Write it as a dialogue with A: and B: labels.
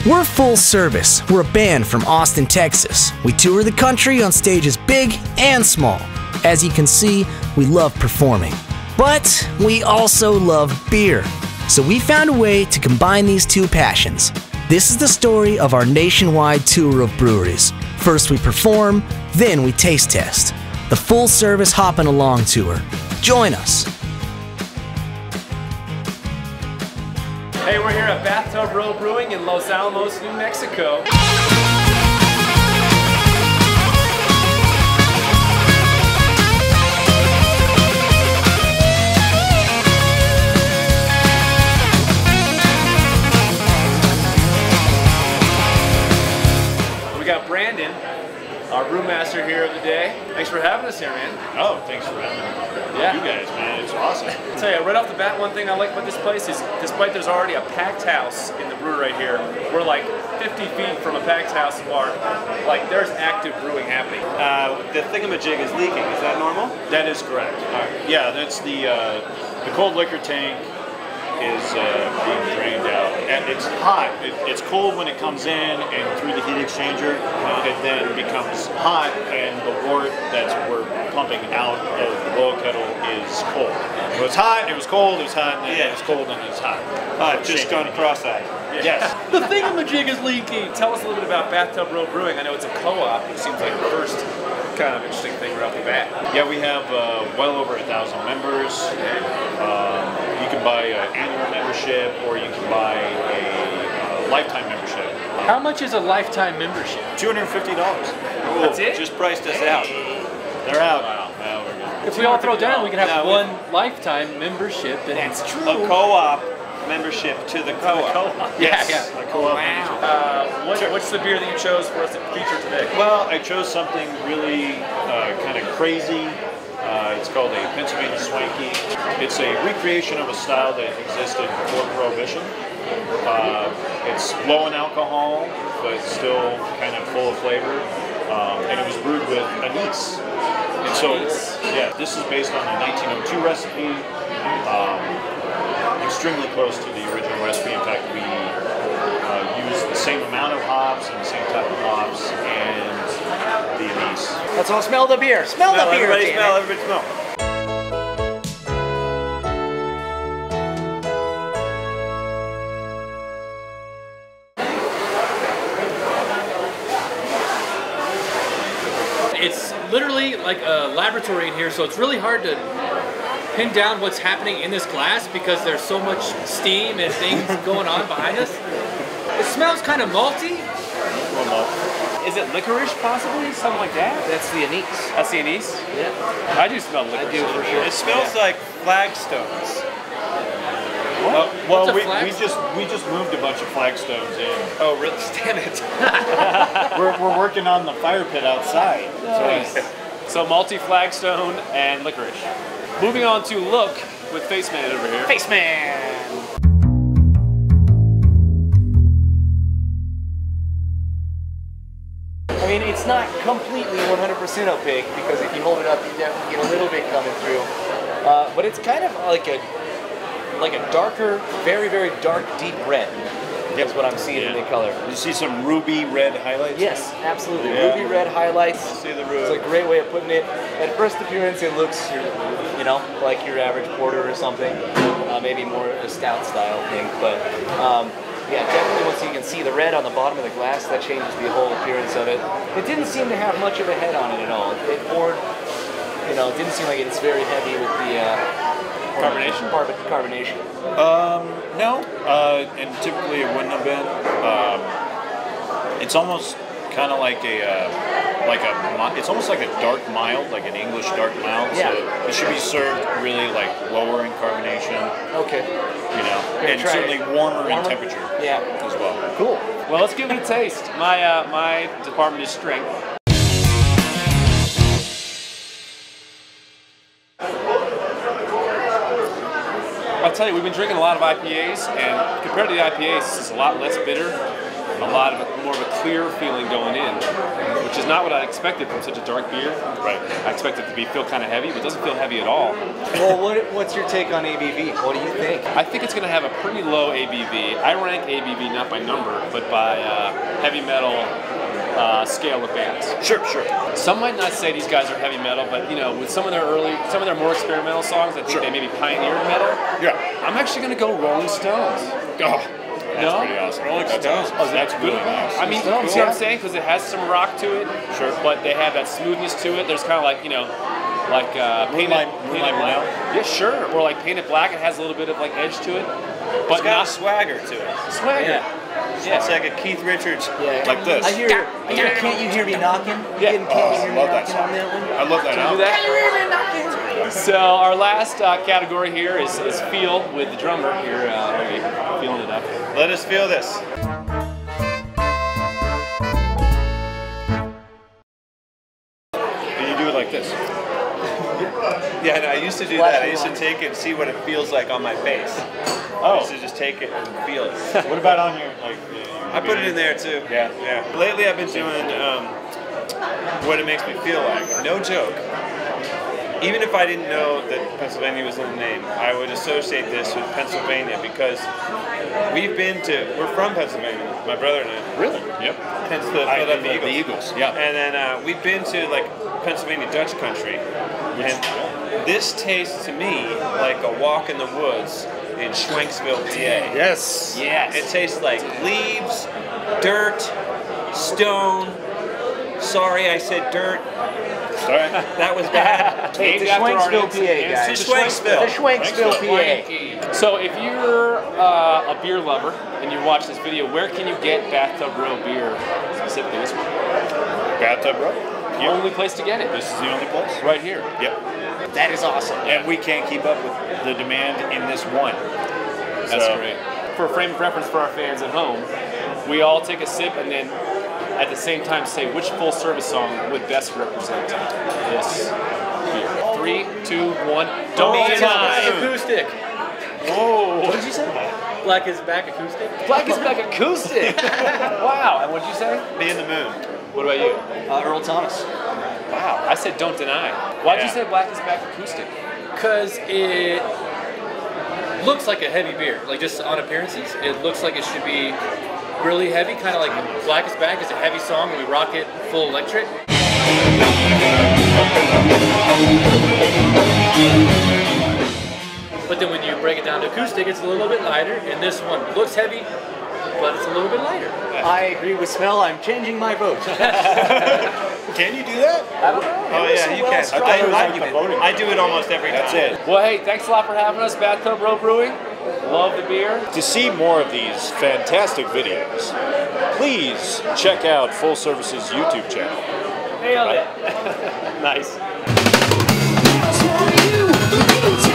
A: We're full service. We're a band from Austin, Texas. We tour the country on stages big and small. As you can see, we love performing. But we also love beer. So we found a way to combine these two passions. This is the story of our nationwide tour of breweries. First we perform, then we taste test. The full service Hoppin' Along tour. Join us.
B: Hey, we're here at Bathtub Row Brewing in Los Alamos, New Mexico. We got Brandon, our brewmaster here of the day. Thanks for having us here, man.
C: Oh, thanks for having you guys, man. It's awesome.
B: I'll tell you, right off the bat, one thing I like about this place is, despite there's already a packed house in the brewery right here, we're like 50 feet from a packed house bar. Like, there's active brewing happening.
D: The thingamajig is leaking. Is that normal?
C: That is correct. Yeah, that's the cold liquor tank is being drained out, and it's hot. It's cold when it comes in and through the heat exchanger. It then becomes hot, and the wort that we're pumping out of the boil kettle is cold. So it's hot, it was cold, it was hot, and then it was cold, and it's hot.
D: Just gone cross-eyed.
C: Yes.
B: The thingamajig is leaking. Tell us a little bit about Bathtub Row Brewing. I know it's a co-op, which seems like the first kind of interesting thing right off the bat.
C: Yeah, we have well over 1,000 members. You can buy an annual membership, or you can buy a lifetime membership.
B: How much is a lifetime membership?
C: $250.
B: That's it?
D: Just priced us out.
C: They're out.
B: Wow.
C: Now we're good.
B: If we all throw down, we can have
D: No,
B: one lifetime membership. That's true.
D: A co-op membership to the co-op.
C: Yes,
B: Yeah.
C: a co-op membership.
B: What's the beer that you chose for us to feature today?
C: Well, I chose something really kind of crazy. It's called a Pennsylvania Swanky. It's a recreation of a style that existed before Prohibition. It's low in alcohol, but still kind of full of flavor. And it was brewed with anise. And so, yeah, this is based on a 1902 recipe. Extremely close to the original recipe. In fact, we use the same amount of hops and the same type of hops and the anise.
A: Let's all smell the beer. Smell the beer.
D: Everybody
A: damn
D: smell,
A: it.
D: everybody smell.
B: It's literally like a laboratory in here, so it's really hard to pin down what's happening in this glass because there's so much steam and things going on behind us. It smells kind of malty. Is it licorice, possibly? Something like that?
A: That's the anise.
B: That's the anise?
A: Yeah.
B: I do smell licorice.
A: I do for sure.
D: It smells like flagstones.
C: Well,
B: What's a
C: we just moved a bunch of flagstones in.
B: Oh, really? Damn it.
C: We're working on the fire pit outside.
B: Nice. So multi-flagstone and licorice. Moving on to Look with Faceman over here.
A: Faceman. I mean, it's not completely 100% opaque because if you hold it up, you definitely get a little bit coming through. But it's kind of like a darker, very, very dark, deep red. That's what I'm seeing in the color.
C: You see some ruby red highlights?
A: Yes, absolutely.
C: Yeah.
A: Ruby red highlights.
D: See the ruby.
A: It's a great way of putting it. At first appearance, it looks, you know, like your average porter or something. Maybe more a stout style thing, but yeah, definitely once you can see the red on the bottom of the glass, that changes the whole appearance of it. It didn't seem to have much of a head on it at all. It poured, you know, it didn't seem like it's very heavy with the
B: Carbonation?
A: Carbonation.
C: No, and typically it wouldn't have been. It's almost kind of like it's almost like a dark mild, like an English dark mild.
A: Yeah.
C: So it should be served really like lower in carbonation.
A: Okay.
C: You know, and certainly warmer in temperature.
A: Yeah.
C: As well.
A: Cool.
B: Well, let's give it a taste. My department is strength. I'll tell you, we've been drinking a lot of IPAs, and compared to the IPAs, this is a lot less bitter, a
E: a lot of more of a clear feeling going in, which is not what I expected from such a dark beer.
C: Right.
E: I expected it to feel kind of heavy, but it doesn't feel heavy at all.
F: Well, what's your take on ABV? What do you think?
E: I think it's going to have a pretty low ABV. I rank ABV not by number, but by heavy metal scale of bands.
C: Sure, sure.
E: Some might not say these guys are heavy metal, but you know, with some of their more experimental songs, I think they maybe pioneered metal.
C: Yeah.
E: I'm actually going to go Rolling Stones.
C: Oh, that's pretty awesome. Rolling Stones.
E: Oh,
C: That's really nice.
E: I mean,
F: Stones,
E: see what
F: yeah.
E: I'm saying? Because it has some rock to it. Sure. But they have that smoothness to it. There's kind of like, you know, like
C: Moonlight
E: black. Yeah, sure. Or like Painted Black. It has a little bit of like edge to it. But
D: It's got a swagger to it.
E: swagger.
D: Yeah. It's like a Keith Richards.
F: Yeah.
C: Like this.
F: I hear Can't You Hear Me Knocking?
E: Yeah.
F: Can't You Hear Me
C: love that
F: Knocking on that one?
C: I love that
E: Do
C: album.
E: that?
F: Can't You Hear Me Knocking?
E: So our last category here is feel with the drummer here. Feeling it up.
D: Let us feel this.
C: And you do it like this.
D: Yeah, no, I used to do that. I used to take it and see what it feels like on my face. I used to just take it and feel it.
C: What about on your, like,
D: I put it in there too.
C: Yeah.
D: Yeah. Lately I've been doing what it makes me feel like. No joke. Even if I didn't know that Pennsylvania was in the name, I would associate this with Pennsylvania because we're from Pennsylvania, my brother and I.
C: Really? Yep.
D: Hence the Philadelphia Eagles.
C: The Eagles, yeah.
D: And then we've been to like Pennsylvania Dutch country, and this tastes to me like a walk in the woods in Schwenksville, PA.
C: Yes.
E: Yes.
D: It tastes like leaves, dirt, stone. Sorry, I said dirt.
C: All right.
D: That was bad.
F: Hey, to
E: Named after our
F: Schwenksville,
E: ancestors.
F: PA, guys.
D: To Schwenksville.
F: To Schwenksville, PA.
E: So if you're a beer lover and you watch this video, where can you get Bathtub Row beer, specifically this one?
C: Bathtub Row.
E: The only place to get it.
C: This is the only place?
E: Right here.
C: Yep.
F: That is awesome.
C: And we can't keep up with the demand in this one.
E: That's
C: So-
E: great. For a frame of reference for our fans at home, we all take a sip and then at the same time say which full service song would best represent this beer. 3, 2, 1. Don't deny.
B: Acoustic.
E: Whoa.
F: What did you say?
B: Black is back acoustic.
E: Black is Back acoustic. Wow. And what'd you say?
D: Be in the moon.
E: What about you?
F: Earl Thomas.
E: Wow. I said don't deny. Why'd you
C: Yeah.
E: say Black is Back acoustic?
B: Because it looks like a heavy beer. Like just on appearances, it looks like it should be really heavy. Kind of like Black is Back is a heavy song and we rock it full electric. But then when you break it down to acoustic, it's a little bit lighter. And this one looks heavy, but it's a little bit lighter.
F: I agree with Smell. I'm changing my vote.
C: Can you do that?
F: I don't know.
D: Oh yeah, you can. I do it almost every time.
C: That's it.
E: Well, hey, thanks a lot for having us, Bathtub Row Brewing. Love the beer.
C: To see more of these fantastic videos, please check out Full Service's YouTube channel.
E: Nailed it. Nice.
G: Tell you,